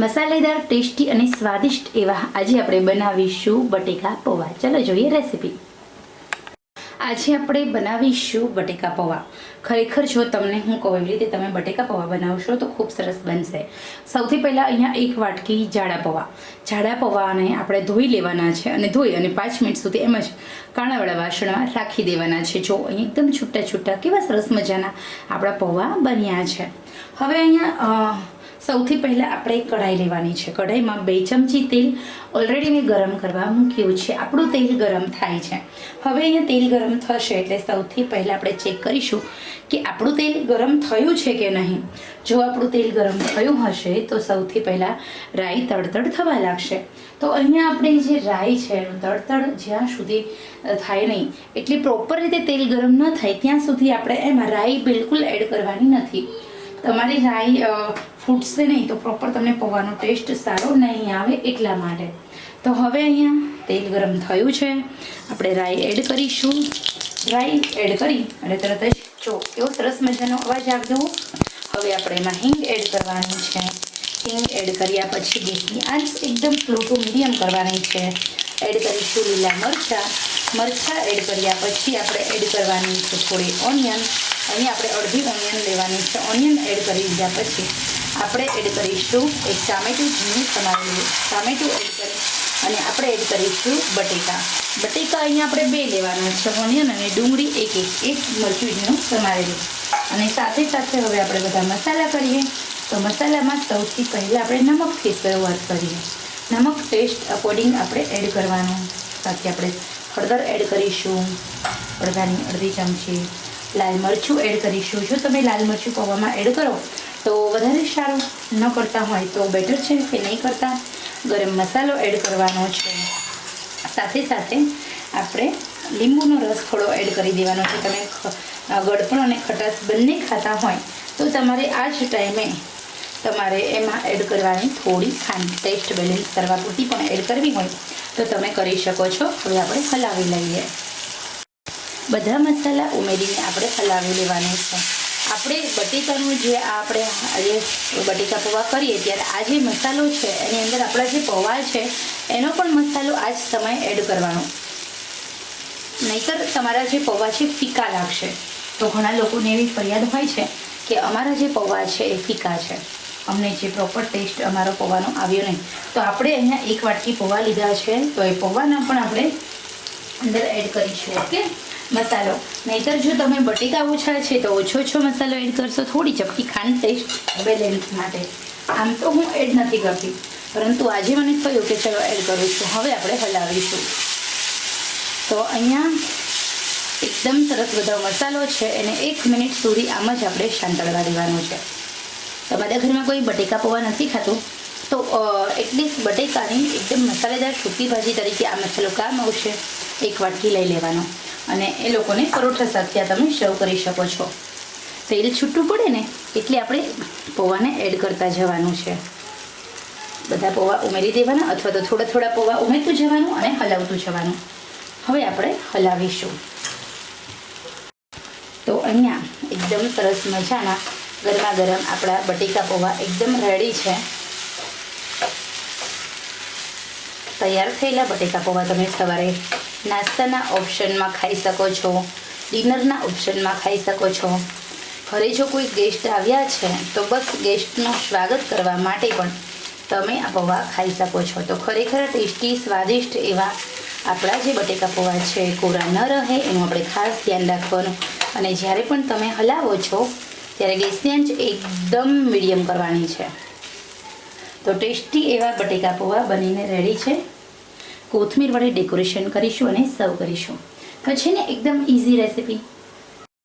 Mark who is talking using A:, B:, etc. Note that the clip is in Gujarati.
A: મસાલેદાર ટેસ્ટી અને સ્વાદિષ્ટ એવા આજે આપણે બનાવીશું બટેકા પૌવા. ચાલો જોઈએ રેસીપી. આજે આપણે બનાવીશું બટેકા પૌવા. ખરેખર જો તમને હું કહું એવી રીતે તમે બટેકા પૌવા બનાવશો તો ખૂબ સરસ બનશે. સૌથી પહેલાં અહીંયા એક વાટકી જાડા પૌવાને આપણે ધોઈ લેવાના છે અને ધોઈ અને 5 મિનિટ સુધી એમ જ કાણાવાળા વાસણમાં રાખી દેવાના છે. જો અહીં એકદમ છૂટા છૂટા કેવા સરસ મજાના આપણા પૌવા બન્યા છે. હવે અહીંયા સૌથી પહેલાં આપણે કઢાઈ લેવાની છે. કઢાઈમાં 2 ચમચી તેલ ઓલરેડી મેં ગરમ કરવા મૂક્યું છે. આપણું તેલ ગરમ થાય છે. હવે અહીંયા તેલ ગરમ થશે એટલે સૌથી પહેલાં આપણે ચેક કરીશું કે આપણું તેલ ગરમ થયું છે કે નહીં. જો આપણું તેલ ગરમ થયું હશે તો સૌથી પહેલાં રાઈ તડતડ થવા લાગશે. તો અહીંયા આપણે જે રાઈ છે એનું તડતડ જ્યાં સુધી થાય નહીં એટલે પ્રોપર રીતે તેલ ગરમ ન થાય ત્યાં સુધી આપણે એમાં રાઈ બિલકુલ એડ કરવાની નથી. તમારી રાઈ ફૂટશે નહીં તો પ્રોપર તમને પૌવાનો ટેસ્ટ સારો નહીં આવે એટલા માટે. તો હવે અહીંયા તેલ ગરમ થયું છે, આપણે રાઈ એડ કરીશું. રાઈ એડ કરી અને તરત જ જો કેવો સરસ મજાનો અવાજ આવ્યો. હવે આપણે એમાં હિંગ એડ કરવાની છે. હિંગ એડ કર્યા પછી ગેસની આંચ એકદમ સ્લો ટુ મીડિયમ કરવાની છે. એડ કરીશું લીલા મરચાં એડ કર્યા પછી આપણે એડ કરવાની છે થોડી ઓનિયન. અહીં આપણે અડધી ઓનિયન લેવાની છે. ઓનિયન એડ કરી દીધા પછી આપણે એડ કરીશું એક ટામેટું ઝીણું સમારેલું ટામેટું એડ કરી અને આપણે એડ કરીશું બટેકા અહીંયા આપણે 2 લેવાના છે. ઓનિયન અને ડુંગળી એક મરચું ઝીણું સમારેલું. અને સાથે સાથે હવે આપણે બધા મસાલા કરીએ. તો મસાલામાં સૌથી પહેલાં આપણે નમકથી શરૂઆત કરીએ. નમક ટેસ્ટ અકોર્ડિંગ આપણે એડ કરવાનું. સાથે આપણે હળદર એડ કરીશું, અડધાની અડધી ચમચી. લાલ મરચું એડ કરીશું. જો તમે લાલ મરચું પૌવામાં એડ કરો તો વધારે સારું, ન કરતા હોય તો બેટર છે કે નહીં કરતા. ગરમ મસાલો એડ કરવાનો છે. સાથે સાથે આપણે લીંબુનો રસ થોડો એડ કરી દેવાનો છે. તમે ગળપણ અને ખટાશ બંને ખાતા હોય તો તમારે આ જ ટાઈમે તમારે એમાં એડ કરવાની થોડી ખાંડ. ટેસ્ટ બેલેન્સ કરવા પૂરતી પણ એડ કરવી હોય તો તમે કરી શકો છો. હવે આપણે હલાવી લઈએ. બધા મસાલા ઉમેરીને આપણે હલાવી લેવાનું છે. આપણે બટેકાનું જે આપણે આજે બટેકા પૌવા કરીએ ત્યારે આ જે મસાલો છે એની અંદર આપણા જે પૌવા છે એનો પણ મસાલો આ જ સમયે એડ કરવાનો. નહીંતર તમારા જે પૌવા છે ફીકા લાગશે. તો ઘણા લોકોને એવી ફરિયાદ હોય છે કે અમારા જે પૌવા છે એ ફીકા છે, અમને જે પ્રોપર ટેસ્ટ અમારો પૌવાનો આવ્યો નહીં. તો આપણે અહીંયા 1 વાટકી પૌવા લીધા છે તો એ પૌવાના પણ આપણે અંદર એડ કરીશું. ઓકે, મસાલો. નહીંતર જો તમે બટેકા ઓછા છે તો ઓછો મસાલો એડ કરશો. થોડી ચપટી ખાંડ ટેસ્ટ બેલેન્સ માટે. આમ તો હું એડ નથી કરતી, પરંતુ આજે મને થયું કે ચલો એડ કરું છું. હવે આપણે હલાવીશું. તો અહીંયા એકદમ સરસ બધો મસાલો છે એને 1 મિનિટ સુધી આમ જ આપણે શાંતળવા દેવાનું છે. તમારા ઘરમાં કોઈ બટેકા પૌવા નથી ખાતું તો એટલીસ્ટ બટેકાની એકદમ મસાલેદાર સૂકી ભાજી તરીકે આ મસાલો કામ આવશે. 1 વાટકી લઈ લેવાનો અને એ લોકોને પરોઠા સાથે તમે સર્વ કરી શકો છો. તેલ છૂટું પડે ને એટલે આપણે પૌવાને એડ કરતા જવાનું છે. બધા પૌવા ઉમેરી દેવાના અથવા તો થોડા પૌવા ઉમેરતું જવાનું અને હલાવતું જવાનું. હવે આપણે હલાવીશું. તો અહીંયા એકદમ સરસ મજાના ગરમા ગરમ આપણા બટેકા પૌવા એકદમ રેડી છે. તૈયાર થયેલા બટેકા પૌવા તમે સવારે નાસ્તાના ઓપ્શનમાં ખાઈ શકો છો, ડિનરના ઓપ્શનમાં ખાઈ શકો છો. ઘરે જો કોઈ ગેસ્ટ આવ્યા છે તો બસ ગેસ્ટનું સ્વાગત કરવા માટે પણ તમે આ પૌવા ખાઈ શકો છો. તો ખરેખર ટેસ્ટી સ્વાદિષ્ટ એવા આપણા જે બટેકા પૌવા છે કોરા ન રહે એનું આપણે ખાસ ધ્યાન રાખવાનું. અને જ્યારે પણ તમે હલાવો છો ત્યારે ગેસની આંચ એકદમ મીડિયમ કરવાની છે. તો ટેસ્ટી એવા બટેકા પૌવા બનીને રેડી છે. કોથમીર વડે ડેકોરેશન કરીશું અને સર્વ કરીશું. તો છે ને એકદમ ઇઝી રેસીપી.